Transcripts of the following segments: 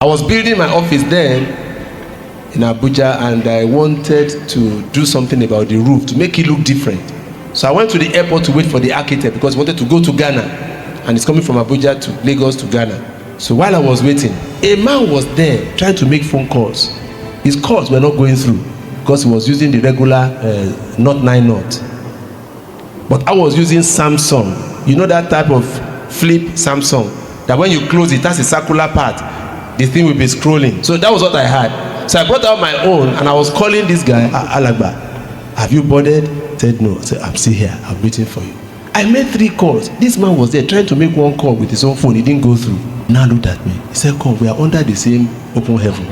I was building my office then in Abuja, and I wanted to do something about the roof to make it look different. So I went to the airport to wait for the architect because I wanted to go to Ghana, and it's coming from Abuja to Lagos to Ghana. So while I was waiting, a man was there trying to make phone calls. His calls were not going through because he was using the regular Note 9 Note. But I was using Samsung. You know that type of flip Samsung that when you close it, that's a circular part. The thing will be scrolling. So that was what I had. So I brought out my own and I was calling this guy, Alagba. Have you boarded? He said no. I said, I'm still here. I'm waiting for you. I made 3 calls. This man was there trying to make 1 call with his own phone. He didn't go through. Now looked at me. He said, come, we are under the same open heaven.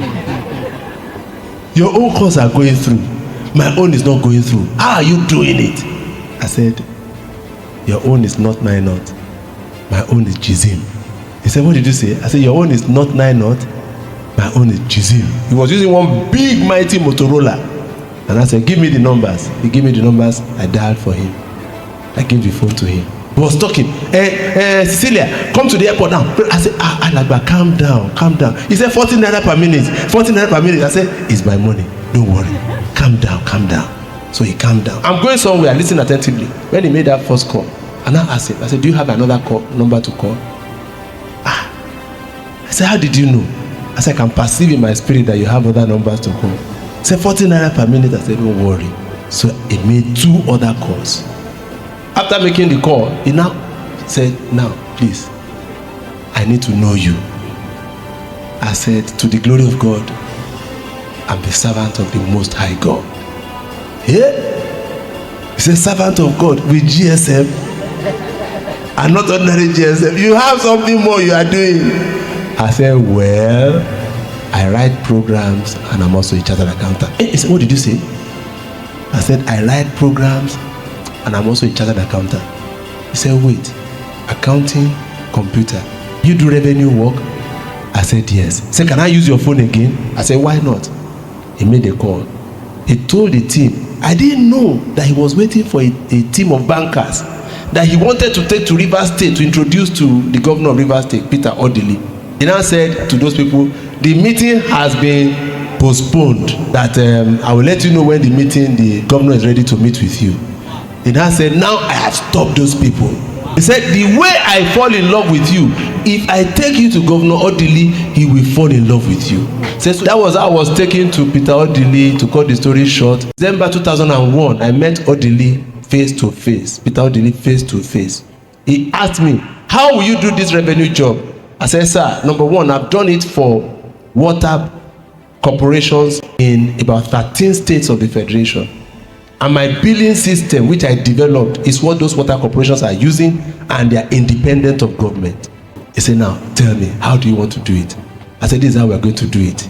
Your own calls are going through. My own is not going through. How are you doing it? I said, your own is not 9 Note. My own is Jizim. He said, what did you say? I said, your own is not 9 Note. My own is Jizim. He was using one big mighty Motorola. And I said, give me the numbers. He gave me the numbers. I dialed for him. I gave the phone to him. He was talking. Cecilia, come to the airport now. I said, Alagba, calm down, calm down. He said, 14 naira per minute. 14 naira per minute. I said, it's my money. Don't worry. Calm down, calm down. So he calmed down. I'm going somewhere. Listen attentively. When he made that first call, and I asked him, I said, do you have another number to call? I said, how did you know? I said, I can perceive in my spirit that you have other numbers to call. He said, 14 naira per minute. I said, don't worry. So he made 2 other calls. After making the call, he now said, now, please, I need to know you. I said, to the glory of God, I'm the servant of the Most High God. Yeah? He said, servant of God with GSM and not ordinary GSM. You have something more you are doing. I said, well, I write programs and I'm also a chartered accountant. He said, what did you say? I said, I write programs and I'm also a chartered accountant. He said, wait, accounting, computer, you do revenue work? I said, yes. He said, can I use your phone again? I said, why not? He made a call. He told the team, I didn't know that he was waiting for a team of bankers that he wanted to take to Rivers State to introduce to the governor of Rivers State, Peter Odili. He now said to those people, the meeting has been postponed, that I will let you know when the governor is ready to meet with you. He now said, now I have stopped those people. He said, the way I fall in love with you, if I take you to Governor Odili, he will fall in love with you. So that was how I was taken to Peter Odili. To cut the story short, December 2001, I met Odili face to face, Peter Odili face to face. He asked me, how will you do this revenue job? I said, sir, number one, I've done it for water corporations in about 13 states of the federation. And my billing system, which I developed, is what those water corporations are using, and they are independent of government. He said, now, tell me, how do you want to do it? I said, this is how we're going to do it.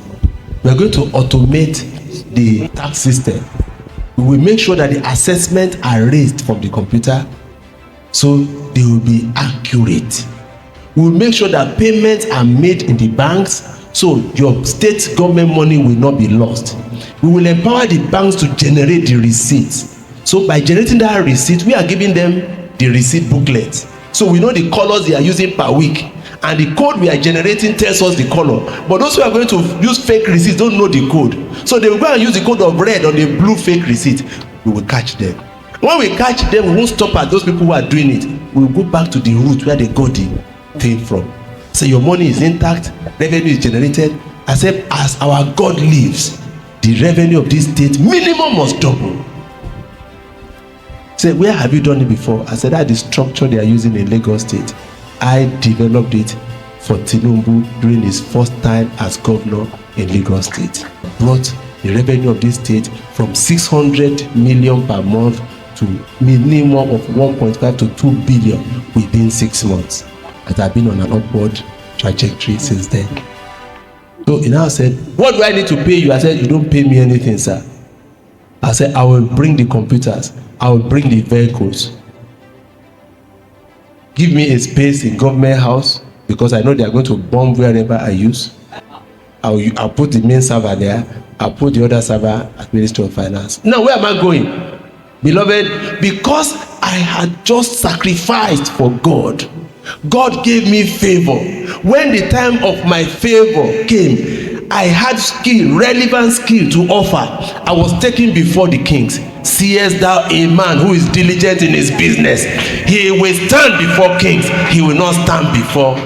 We're going to automate the tax system. We will make sure that the assessments are raised from the computer, so they will be accurate. We will make sure that payments are made in the banks, so your state government money will not be lost. We will empower the banks to generate the receipts. So by generating that receipt, we are giving them the receipt booklet. So we know the colors they are using per week. And the code we are generating tells us the color. But those who are going to use fake receipts don't know the code. So they will go and use the code of red on the blue fake receipt. We will catch them. When we catch them, we won't stop at those people who are doing it. We will go back to the root where they got the thing from. So your money is intact, revenue is generated. I said, as our God lives, the revenue of this state minimum must double. Say, where have you done it before? I said, that's the structure they are using in Lagos State. I developed it for Tinubu during his first time as governor in Lagos State. Brought the revenue of this state from 600 million per month to minimum of 1.5 to 2 billion within 6 months. And I've been on an upward trajectory since then. So he now said, what do I need to pay you? I said, you don't pay me anything, sir. I said, I will bring the computers. I will bring the vehicles. Give me a space in government house, because I know they are going to bomb wherever I use. I'll put the main server there. I'll put the other server at Ministry of Finance. Now, where am I going? Beloved, because I had just sacrificed for God, God gave me favor. When the time of my favor came, I had skill, relevant skill to offer. I was taken before the kings. Seest thou a man who is diligent in his business? He will stand before kings. He will not stand before